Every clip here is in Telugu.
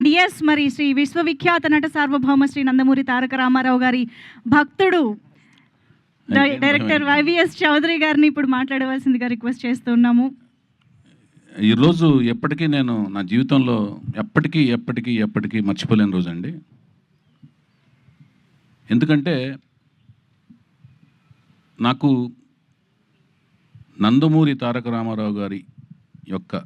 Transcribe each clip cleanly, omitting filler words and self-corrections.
డిఎస్ మరి శ్రీ విశ్వవిఖ్యాత నట సార్వభౌమ శ్రీ నందమూరి తారక రామారావు గారి భక్తుడు డైరెక్టర్ వైవిఎస్ చౌదరి గారిని ఇప్పుడు మాట్లాడవలసిందిగా రిక్వెస్ట్ చేస్తున్నాము. ఈరోజు ఎప్పటికీ నేను నా జీవితంలో ఎప్పటికీ మర్చిపోలేని రోజు అండి. ఎందుకంటే నాకు నందమూరి తారక రామారావు గారి యొక్క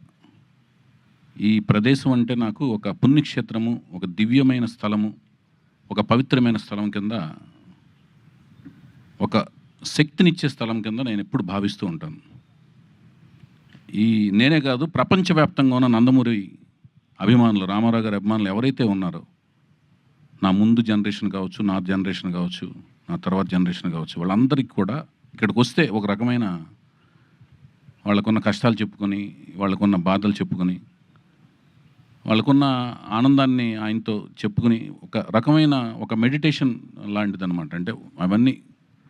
ఈ ప్రదేశం అంటే నాకు ఒక పుణ్యక్షేత్రము, ఒక దివ్యమైన స్థలము, ఒక పవిత్రమైన స్థలం కింద, ఒక శక్తినిచ్చే స్థలం కింద నేను ఎప్పుడు భావిస్తూ ఉంటాను. నేనే కాదు, ప్రపంచవ్యాప్తంగా ఉన్న నందమూరి అభిమానులు, రామారావు గారి అభిమానులు ఎవరైతే ఉన్నారో, నా ముందు జనరేషన్ కావచ్చు, నా జనరేషన్ కావచ్చు, నా తర్వాత జనరేషన్ కావచ్చు, వాళ్ళందరికీ కూడా ఇక్కడికి వస్తే ఒక రకమైన వాళ్ళకున్న కష్టాలు చెప్పుకొని, వాళ్ళకున్న బాధలు చెప్పుకొని, వాళ్ళకున్న ఆనందాన్ని ఆయనతో చెప్పుకుని ఒక రకమైన ఒక మెడిటేషన్ లాంటిది అనమాట. అంటే అవన్నీ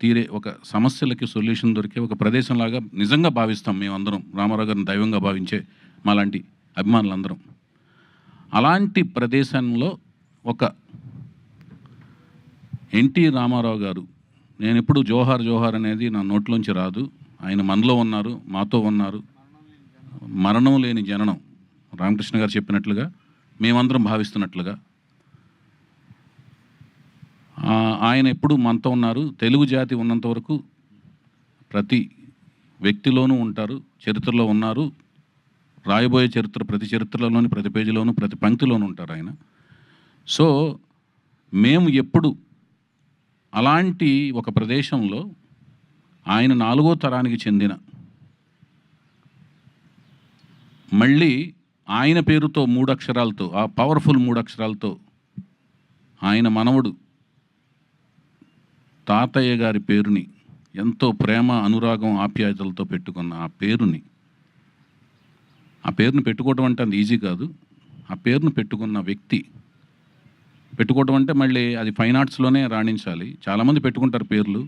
తీరే ఒక సమస్యలకి సొల్యూషన్ దొరికే ఒక ప్రదేశంలాగా నిజంగా భావిస్తాం మేమందరం, రామారావు గారిని దైవంగా భావించే మాలాంటి అభిమానులందరం. అలాంటి ప్రదేశంలో ఒక ఎన్టీ రామారావు గారు, నేను ఎప్పుడు జోహార్ జోహార్ అనేది నా నోట్లోంచి రాదు. ఆయన మనలో ఉన్నారు, మాతో ఉన్నారు. మరణం లేని జననం, రామకృష్ణ గారు చెప్పినట్లుగా, మేమందరం భావిస్తున్నట్లుగా ఆయన ఎప్పుడు మనతో ఉన్నారు. తెలుగు జాతి ఉన్నంత వరకు ప్రతి వ్యక్తిలోనూ ఉంటారు, చరిత్రలో ఉన్నారు. రాయబోయే చరిత్ర ప్రతి చరిత్రలోని ప్రతి పేజీలోనూ ప్రతి పంక్తిలోనూ ఉంటారు ఆయన. సో మేము ఎప్పుడు అలాంటి ఒక ప్రదేశంలో ఆయన 4వ తరానికి చెందిన, మళ్ళీ ఆయన పేరుతో 3 అక్షరాలతో, ఆ పవర్ఫుల్ 3 అక్షరాలతో ఆయన మనవడు తాతయ్య గారి పేరుని ఎంతో ప్రేమ, అనురాగం, ఆప్యాయతలతో పెట్టుకున్న ఆ పేరుని పెట్టుకోవడం అంటే అది ఈజీ కాదు. ఆ పేరును పెట్టుకున్న వ్యక్తి, పెట్టుకోవడం అంటే మళ్ళీ అది ఫైన్ ఆర్ట్స్లోనే రాణించాలి. చాలామంది పెట్టుకుంటారు పేర్లు,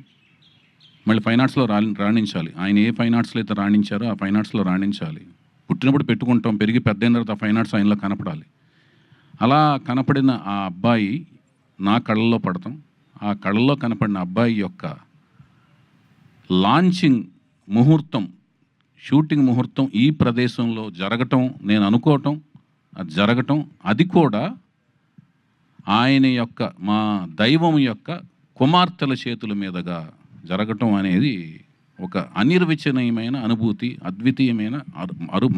మళ్ళీ ఫైన్ ఆర్ట్స్లో రాణించాలి. ఆయన ఏ ఫైన్ ఆర్ట్స్లో అయితే రాణించారో ఆ ఫైన్ ఆర్ట్స్లో రాణించాలి. పుట్టినప్పుడు పెట్టుకుంటాం, పెరిగి పెద్దయిన తర్వాత ఆ ఫైన్ ఆర్ట్స్ ఆయనలో కనపడాలి. అలా కనపడిన ఆ అబ్బాయి నా కళ్ళల్లో పడతాం. ఆ కళ్ళల్లో కనపడిన అబ్బాయి యొక్క లాంచింగ్ ముహూర్తం, షూటింగ్ ముహూర్తం ఈ ప్రదేశంలో జరగటం, నేను అనుకోవటం, అది జరగటం, అది కూడా ఆయన యొక్క, మా దైవం యొక్క కుమార్తెల చేతుల మీదుగా జరగటం అనేది ఒక అనిర్వచనీయమైన అనుభూతి, అద్వితీయమైన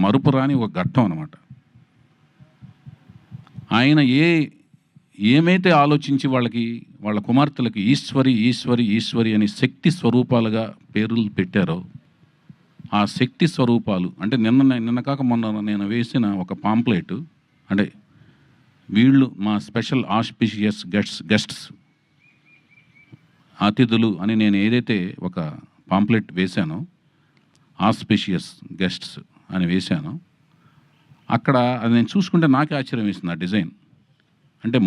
మరుపురాని ఒక ఘట్టం అన్నమాట. ఆయన ఏమైతే ఆలోచించి వాళ్ళ కుమార్తెలకి ఈశ్వరి ఈశ్వరి ఈశ్వరి అని శక్తి స్వరూపాలుగా పేర్లు పెట్టారో, ఆ శక్తి స్వరూపాలు అంటే నిన్న కాక మొన్న నేను వేసిన ఒక పాంప్లెట్, అంటే వీళ్ళు మా స్పెషల్ ఆస్పిషియస్ గెస్ట్స్, అతిథులు అని నేను ఏదైతే ఒక పాంప్లెట్ వేశానో, ఆస్పిషియస్ గెస్ట్స్ అని వేశానో, అక్కడ అది నేను చూసుకుంటే నాకే ఆశ్చర్యం వేసింది ఆ డిజైన్. అంటే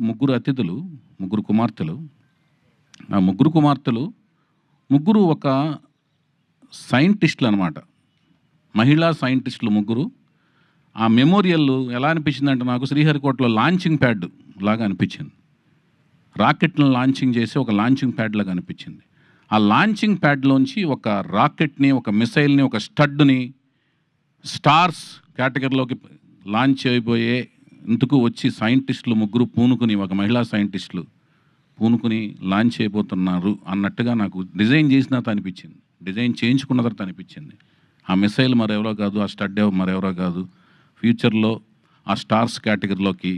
ముగ్గురు అతిథులు, ముగ్గురు కుమార్తెలు. ఆ ముగ్గురు కుమార్తెలు ముగ్గురు ఒక సైంటిస్టులు అనమాట, మహిళా సైంటిస్టులు ముగ్గురు. ఆ మెమోరియల్ ఎలా అనిపించిందంటే నాకు శ్రీహరికోటలో లాంచింగ్ ప్యాడ్ లాగా అనిపించింది. రాకెట్లను లాంచింగ్ చేసి ఒక లాంచింగ్ ప్యాడ్ లాగా అనిపించింది. ఆ లాంచింగ్ ప్యాడ్లోంచి ఒక రాకెట్ని, ఒక మిసైల్ని, ఒక స్టడ్ని స్టార్స్ కేటగిరీలోకి లాంచ్ అయిపోయే ఇందుకు వచ్చి సైంటిస్టులు ముగ్గురు పూనుకుని, ఒక మహిళా సైంటిస్టులు పూనుకుని లాంచ్ అయిపోతున్నారు అన్నట్టుగా నాకు డిజైన్ చేసిన తర్వాత అనిపించింది, డిజైన్ చేయించుకున్న తర్వాత అనిపించింది. ఆ మిసైల్ మరెవరో కాదు, ఆ స్టడ్ మరెవరో కాదు, ఫ్యూచర్లో ఆ స్టార్స్ కేటగిరీలోకి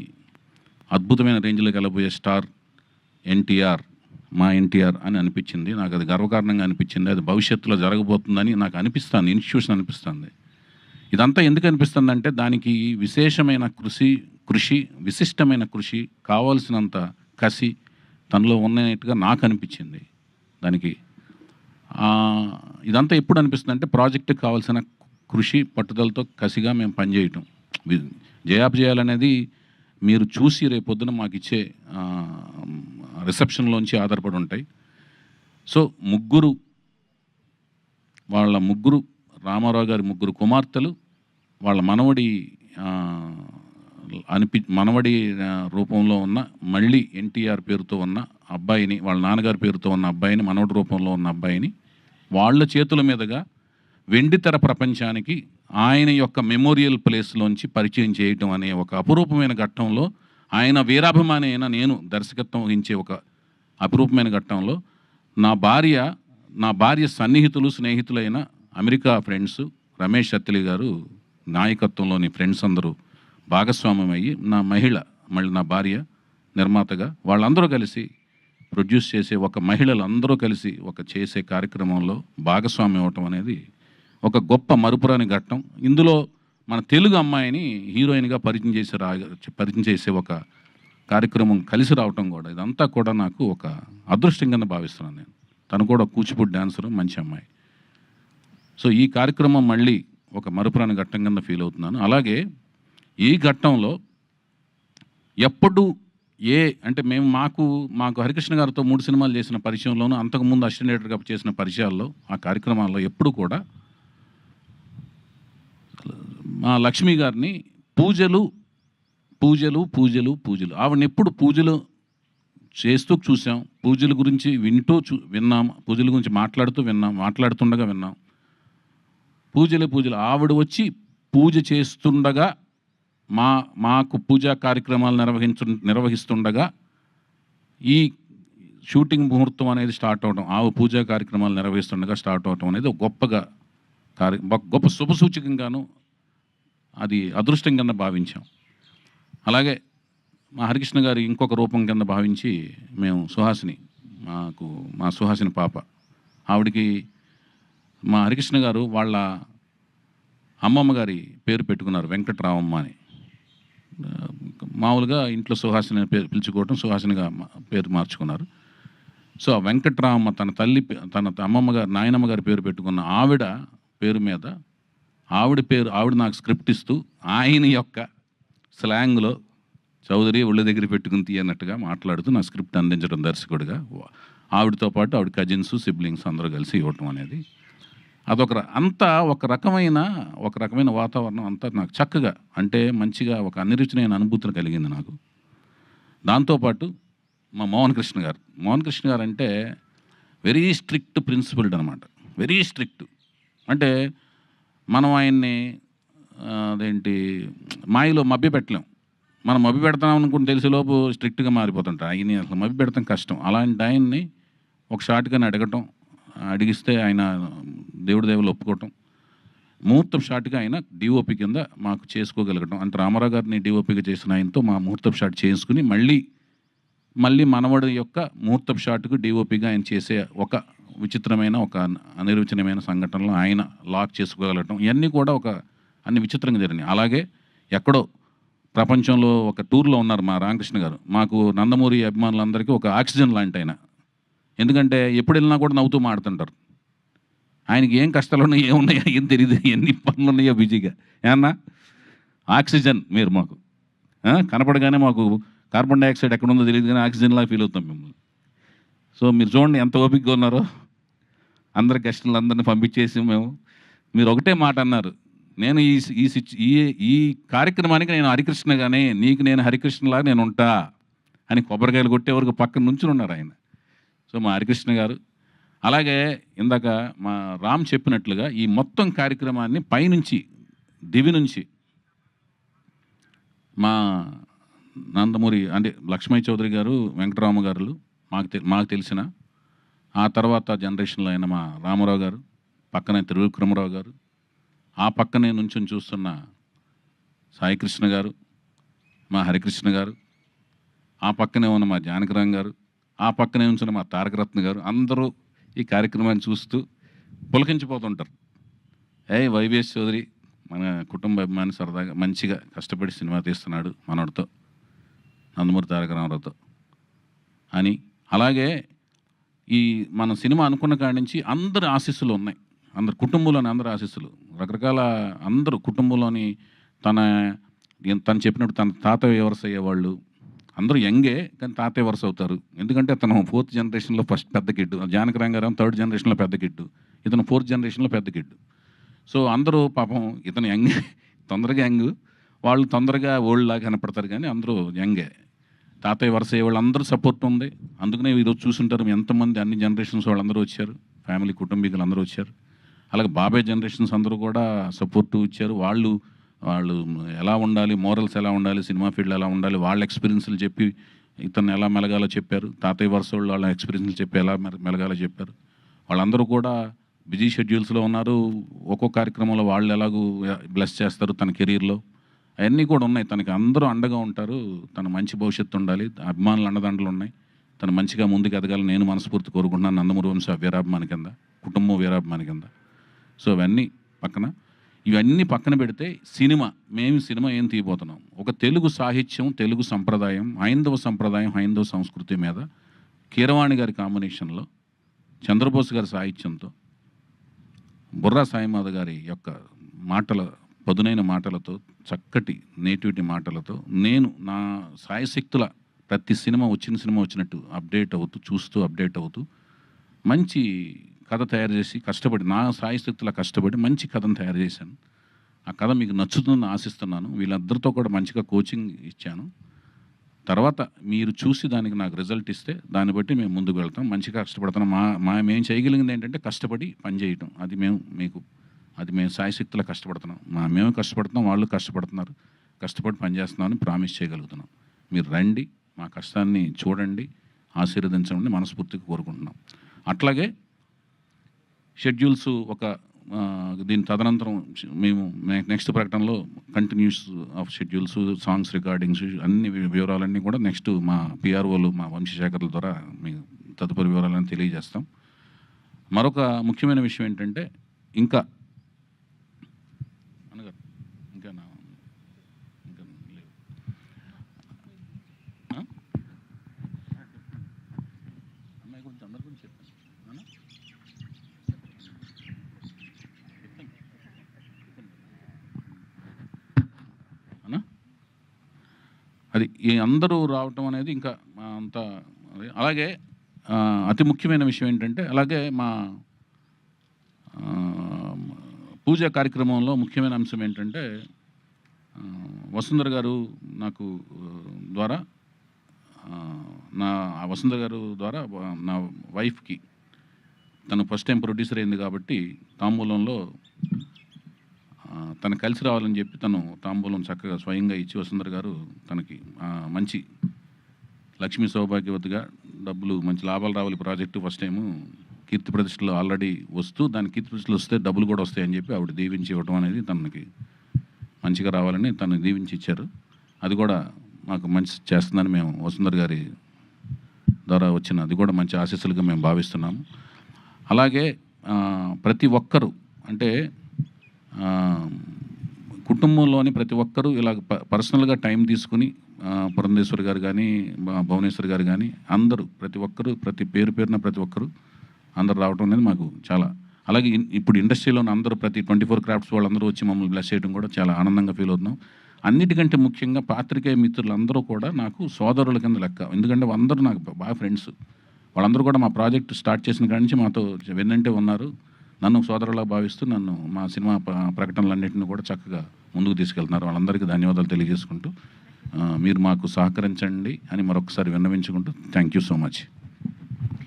అద్భుతమైన రేంజ్లోకి వెళ్ళబోయే స్టార్ ఎన్టీఆర్, మా ఎన్టీఆర్ అని అనిపించింది. నాకు అది గర్వకారణంగా అనిపించింది. అది భవిష్యత్తులో జరగబోతుందని నాకు అనిపిస్తుంది, ఇన్స్టిట్యూషన్ అనిపిస్తుంది. ఇదంతా ఎందుకు అనిపిస్తుంది అంటే దానికి విశేషమైన కృషి, విశిష్టమైన కృషి, కావాల్సినంత కసి తనలో ఉన్నట్టుగా నాకు అనిపించింది. దానికి ఇదంతా ఎప్పుడు అనిపిస్తుంది అంటే ప్రాజెక్టుకి కావాల్సిన కృషి, పట్టుదలతో కసిగా మేము పనిచేయటం, జయాపజయాలనేది మీరు చూసి రేపొద్దున మాకు ఇచ్చే రిసెప్షన్లోంచి ఆధారపడి ఉంటాయి. సో రామారావు గారి ముగ్గురు కుమార్తెలు, వాళ్ళ మనవడి మనవడి రూపంలో ఉన్న మళ్ళీ ఎన్టీఆర్ పేరుతో ఉన్న అబ్బాయిని, వాళ్ళ నాన్నగారి పేరుతో ఉన్న అబ్బాయిని, మనవడి రూపంలో ఉన్న అబ్బాయిని వాళ్ళ చేతుల మీదుగా వెండితెర ప్రపంచానికి ఆయన యొక్క మెమోరియల్ ప్లేస్లోంచి పరిచయం చేయటం అనే ఒక అపురూపమైన ఘట్టంలో, ఆయన వీరాభిమాని అయిన నేను దర్శకత్వం వహించే ఒక అపురూపమైన ఘట్టంలో నా భార్య సన్నిహితులు, స్నేహితులైన అమెరికా ఫ్రెండ్స్ రమేష్ అత్తిలి గారు నాయకత్వంలోని ఫ్రెండ్స్ అందరూ భాగస్వామ్యం అయ్యి, మళ్ళీ నా భార్య నిర్మాతగా వాళ్ళందరూ కలిసి ప్రొడ్యూస్ చేసే, ఒక మహిళలందరూ కలిసి ఒక చేసే కార్యక్రమంలో భాగస్వామ్యం అవటం అనేది ఒక గొప్ప మరుపురాని ఘట్టం. ఇందులో మన తెలుగు అమ్మాయిని హీరోయిన్గా పరిచయం చేసే ఒక కార్యక్రమం కలిసి రావటం కూడా, ఇదంతా కూడా నాకు ఒక అదృష్టం కింద భావిస్తున్నాను నేను. తను కూడా కూచిపూడి డాన్సరు, మంచి అమ్మాయి. సో ఈ కార్యక్రమం మళ్ళీ ఒక మరుపురాని ఘట్టం కింద ఫీల్ అవుతున్నాను. అలాగే ఈ ఘట్టంలో ఎప్పుడు అంటే మేము మాకు హరికృష్ణ గారితో 3 సినిమాలు చేసిన పరిచయంలోనూ, అంతకుముందు అసిస్టెంట్ డైరెక్టర్గా చేసిన పరిచయాల్లో, ఆ కార్యక్రమాల్లో ఎప్పుడు కూడా మా లక్ష్మి గారిని పూజలు ఆవిడని ఎప్పుడు పూజలు చేస్తూ చూసాం, పూజల గురించి విన్నాం, పూజల గురించి మాట్లాడుతుండగా విన్నాం. పూజలు ఆవిడ వచ్చి పూజ చేస్తుండగా మాకు పూజా కార్యక్రమాలు నిర్వహిస్తుండగా ఈ షూటింగ్ ముహూర్తం అనేది స్టార్ట్ అవడం, పూజా కార్యక్రమాలు నిర్వహిస్తుండగా స్టార్ట్ అవడం అనేది గొప్ప శుభసూచకంగాను, అది అదృష్టం కింద భావించాం. అలాగే మా హరికృష్ణ గారి ఇంకొక రూపం కింద భావించి మేము మా సుహాసిని పాప, ఆవిడికి మా హరికృష్ణ గారు వాళ్ళ అమ్మమ్మ గారి పేరు పెట్టుకున్నారు, వెంకటరామమ్మ అని. మామూలుగా ఇంట్లో సుహాసిని పేరు పిలుచుకోవటం, సుహాసినిగా పేరు మార్చుకున్నారు. సో ఆ వెంకటరామమ్మ తన అమ్మమ్మ గారు, నాయనమ్మ గారి పేరు పెట్టుకున్న ఆవిడ పేరు మీద ఆవిడ నాకు స్క్రిప్ట్ ఇస్తూ ఆయన యొక్క స్లాంగ్లో చౌదరి ఒళ్ళ దగ్గర పెట్టుకుని తీయనట్టుగా మాట్లాడుతూ నా స్క్రిప్ట్ అందించడం దర్శకుడిగా, ఆవిడతో పాటు ఆవిడ కజిన్స్, సిబ్లింగ్స్ అందరూ కలిసి ఇవ్వటం అనేది ఒక రకమైన వాతావరణం అంతా నాకు చక్కగా, అంటే మంచిగా ఒక అనిరుచినైన అనుభూతిని కలిగింది నాకు. దాంతోపాటు మా మోహన్ కృష్ణ గారు అంటే వెరీ స్ట్రిక్ట్ ప్రిన్సిపల్డ్ అనమాట, వెరీ స్ట్రిక్ట్. అంటే మనం ఆయన్ని మాయలో మభ్య పెట్టలేం. మనం మభ్య పెడతాం అనుకుంటే తెలిసేలోపు స్ట్రిక్ట్గా మారిపోతుంటారు. ఆయన్ని అసలు మభ్య పెడతాం కష్టం. అలాంటి ఆయన్ని ఒక షాట్గానే అడిగిస్తే ఆయన దేవుడి దేవుళ్ళు ఒప్పుకోవటం, ముహూర్తం షాట్గా ఆయన డిఓపి కింద మాకు చేసుకోగలగటం. అంటే రామారావు గారిని డిఓపిగా చేసిన ఆయనతో మా ముహూర్తం షాట్ చేసుకుని మళ్ళీ మనవడి యొక్క ముహూర్తం షాట్కు డిఓపిగా ఆయన చేసే ఒక విచిత్రమైన, ఒక అనిర్వచనమైన సంఘటనలో ఆయన లాక్ చేసుకోగలగటం, ఇవన్నీ కూడా అన్ని విచిత్రంగా జరిగినాయి. అలాగే ఎక్కడో ప్రపంచంలో ఒక టూర్లో ఉన్నారు మా రామకృష్ణ గారు. మాకు నందమూరి అభిమానులందరికీ ఒక ఆక్సిజన్ లాంటి ఆయన. ఎందుకంటే ఎప్పుడు వెళ్ళినా కూడా నవ్వుతూ మాడుతుంటారు. ఆయనకి ఏం కష్టాలు ఉన్నాయో, ఏమున్నాయో ఏం తెలియదు, ఎన్ని పనులు ఉన్నాయో బిజీగా. ఏమన్నా ఆక్సిజన్ మీరు మాకు కనపడగానే మాకు కార్బన్ డైఆక్సైడ్ ఎక్కడ ఉందో తెలియదు, కానీ ఆక్సిజన్లా ఫీల్ అవుతాం మిమ్మల్ని. సో మీరు చూడండి ఎంత ఓపికగా ఉన్నారో. అందరి గెస్టులందరినీ పంపించేసి మీరు ఒకటే మాట అన్నారు, నేను ఈ కార్యక్రమానికి నేను హరికృష్ణగానే, నీకు నేను హరికృష్ణలాగా నేను ఉంటా అని కొబ్బరికాయలు కొట్టే వరకు పక్కన నుంచి ఉన్నారు ఆయన. సో మా హరికృష్ణ గారు. అలాగే ఇందాక మా రామ్ చెప్పినట్లుగా ఈ మొత్తం కార్యక్రమాన్ని పైనుంచి దివి నుంచి మా నందమూరి అంటే లక్ష్మయ్య చౌదరి గారు, వెంకటరామ గారు మాకు తెలిసిన, ఆ తర్వాత జనరేషన్లో అయిన మా రామారావు గారు, పక్కనే త్రివిక్రమరావు గారు, ఆ పక్కనే నుంచొని చూస్తున్న సాయికృష్ణ గారు, మా హరికృష్ణ గారు, ఆ పక్కనే ఉన్న మా జానకిరామ్ గారు, ఆ పక్కనే ఉంచిన మా తారకరత్న గారు, అందరూ ఈ కార్యక్రమాన్ని చూస్తూ పులకించిపోతుంటారు. వైవిఎస్ చౌదరి మన కుటుంబ అభిమాని, సరదాగా మంచిగా కష్టపడి సినిమా తీస్తున్నాడు మనోడితో, నందమూరి తారక రామారావుతో అని. అలాగే ఈ మన సినిమా అనుకున్న కాడి నుంచి అందరి ఆశీస్సులు ఉన్నాయి, అందరు కుటుంబంలోని అందరి ఆశీస్సులు, రకరకాల అందరూ కుటుంబంలోని తను చెప్పినప్పుడు తన తాతయ్య వరుస అయ్యేవాళ్ళు అందరూ యంగే, కానీ తాతయ్య వరుస అవుతారు. ఎందుకంటే అతను 4th జనరేషన్లో ఫస్ట్ పెద్ద కిడ్డు, జానకిరామ్ గారు 3rd జనరేషన్లో పెద్ద కిడ్డు, ఇతను 4th జనరేషన్లో పెద్ద కిడ్డు. సో అందరూ పాపం ఇతను యంగ్, తొందరగా యంగ్, వాళ్ళు తొందరగా ఓల్డ్ లాగా కనపడతారు, కానీ అందరూ యంగే. తాతయ్య వరుస వాళ్ళందరూ సపోర్ట్ ఉంది. అందుకనే ఈరోజు చూసుంటారు ఎంతమంది అన్ని జనరేషన్స్ వాళ్ళందరూ వచ్చారు, ఫ్యామిలీ కుటుంబీకులు అందరూ వచ్చారు. అలాగే బాబాయ్ జనరేషన్స్ అందరూ కూడా సపోర్టు ఇచ్చారు. వాళ్ళు ఎలా ఉండాలి, మోరల్స్ ఎలా ఉండాలి, సినిమా ఫీల్డ్ ఎలా ఉండాలి, వాళ్ళ ఎక్స్పీరియన్స్లు చెప్పి ఇతను ఎలా మెలగాలో చెప్పారు. తాతయ్య వరుస వాళ్ళు వాళ్ళ ఎక్స్పీరియన్స్లు చెప్పి ఎలా మెలగాలో చెప్పారు. వాళ్ళందరూ కూడా బిజీ షెడ్యూల్స్లో ఉన్నారు. ఒక్కో కార్యక్రమంలో వాళ్ళు ఎలాగూ బ్లెస్ చేస్తారు తన కెరీర్లో, అవన్నీ కూడా ఉన్నాయి. తనకి అందరూ అండగా ఉంటారు. తన మంచి భవిష్యత్తు ఉండాలి, అభిమానులు అండదండలు ఉన్నాయి. తను మంచిగా ముందుకు ఎదగాలని నేను మనస్ఫూర్తి కోరుకుంటున్నాను. నందమూరి వంశ వీరాభిమాని కింద, కుటుంబం వీరాభిమాని కింద. సో ఇవన్నీ పక్కన పెడితే మేము సినిమా ఏం తీయబోతున్నాం, ఒక తెలుగు సాహిత్యం, తెలుగు సంప్రదాయం, హైందవ సంప్రదాయం, హైందవ సంస్కృతి మీద కీరవాణి గారి కాంబినేషన్లో, చంద్రబోస్ గారి సాహిత్యంతో, బుర్రా సాయిమాధ గారి యొక్క పదునైన మాటలతో, చక్కటి నేటివిటీ మాటలతో నేను నా సాయశక్తుల ప్రతి సినిమా వచ్చినట్టు అప్డేట్ అవుతూ మంచి కథ తయారు చేసి నా సాయశక్తుల కష్టపడి మంచి కథను తయారు చేశాను. ఆ కథ మీకు నచ్చుతుందని ఆశిస్తున్నాను. వీళ్ళందరితో కూడా మంచిగా కోచింగ్ ఇచ్చాను. తర్వాత మీరు చూసి దానికి నాకు రిజల్ట్ ఇస్తే దాన్ని బట్టి మేము ముందుకు వెళ్తాం. మంచిగా కష్టపడతాం. మేము చేయగలిగింది ఏంటంటే కష్టపడి పనిచేయటం. అది మేము సాయశక్తులా కష్టపడుతున్నాం. మేము కష్టపడుతున్నాం, వాళ్ళు కష్టపడుతున్నారు. కష్టపడి పనిచేస్తున్నామని ప్రామిస్ చేయగలుగుతున్నాం. మీరు రండి, మా కష్టాన్ని చూడండి, ఆశీర్వదించండి మనస్ఫూర్తిగా కోరుకుంటున్నాం. అట్లాగే షెడ్యూల్స్ దీని తదనంతరం మేము నెక్స్ట్ ప్రకటనలో continuous of schedules, songs recordings, అన్ని వివరాలన్నీ కూడా నెక్స్ట్ మా పిఆర్ఓలు, మా వంశశేఖర్ల ద్వారా మీకు తదుపరి వివరాలన్నీ తెలియజేస్తాం. మరొక ముఖ్యమైన విషయం ఏంటంటే ఇంకా లేవు. అమ్మాయి గురించి అందరి గురించి చెప్పాను. అది అందరూ రావటం అనేది ఇంకా అంత. అలాగే అతి ముఖ్యమైన విషయం ఏంటంటే, అలాగే మా పూజా కార్యక్రమంలో ముఖ్యమైన అంశం ఏంటంటే, వసుంధర గారు ద్వారా నా వైఫ్కి తను ఫస్ట్ టైం ప్రొడ్యూసర్ అయింది కాబట్టి తాంబూలంలో తను కలిసి రావాలని చెప్పి తను తాంబూలం చక్కగా స్వయంగా ఇచ్చి, వసుంధర గారు తనకి మంచి లక్ష్మీ సౌభాగ్యవతిగా డబ్బులు, మంచి లాభాలు రావాలి ప్రాజెక్టు ఫస్ట్ టైము కీర్తి ప్రతిష్టలు ఆల్రెడీ వస్తూ దాని కీర్తి ప్రతిష్టలు వస్తే డబ్బులు కూడా వస్తాయని చెప్పి ఆవిడ దీవించి ఇవ్వడం అనేది తనకి మంచిగా రావాలని తను దీవించి ఇచ్చారు. అది కూడా మాకు మంచి చేస్తుందని మేము వసుంధర గారి ద్వారా అది కూడా మంచి ఆశీస్సులుగా మేము భావిస్తున్నాము. అలాగే ప్రతి ఒక్కరూ అంటే కుటుంబంలోని ప్రతి ఒక్కరూ ఇలా పర్సనల్గా టైం తీసుకుని పురంధేశ్వరి గారు కానీ, భువనేశ్వరి గారు కానీ అందరూ ప్రతి ఒక్కరూ పేరున ప్రతి ఒక్కరూ అందరూ రావడం అనేది మాకు చాలా. అలాగే ఇప్పుడు ఇండస్ట్రీలోని అందరూ ప్రతి 24 క్రాఫ్ట్స్ వాళ్ళందరూ వచ్చి మమ్మల్ని బ్లెస్ చేయడం కూడా చాలా ఆనందంగా ఫీల్ అవుతున్నాం. అన్నిటికంటే ముఖ్యంగా పాత్రికేయ మిత్రులందరూ కూడా నాకు సోదరుల కింద లెక్క. ఎందుకంటే అందరూ నాకు బాగా ఫ్రెండ్స్. వాళ్ళందరూ కూడా మా ప్రాజెక్ట్ స్టార్ట్ చేసిన కాడి నుంచి మాతో వెన్నంటే ఉన్నారు. నన్ను సోదరులా భావిస్తూ మా సినిమా ప్రకటనలన్నింటినీ కూడా చక్కగా ముందుకు తీసుకెళ్తున్నారు. వాళ్ళందరికీ ధన్యవాదాలు తెలియజేసుకుంటూ మీరు మాకు సహకరించండి అని మరొకసారి విన్నవించుకుంటూ థ్యాంక్ యూ సో మచ్.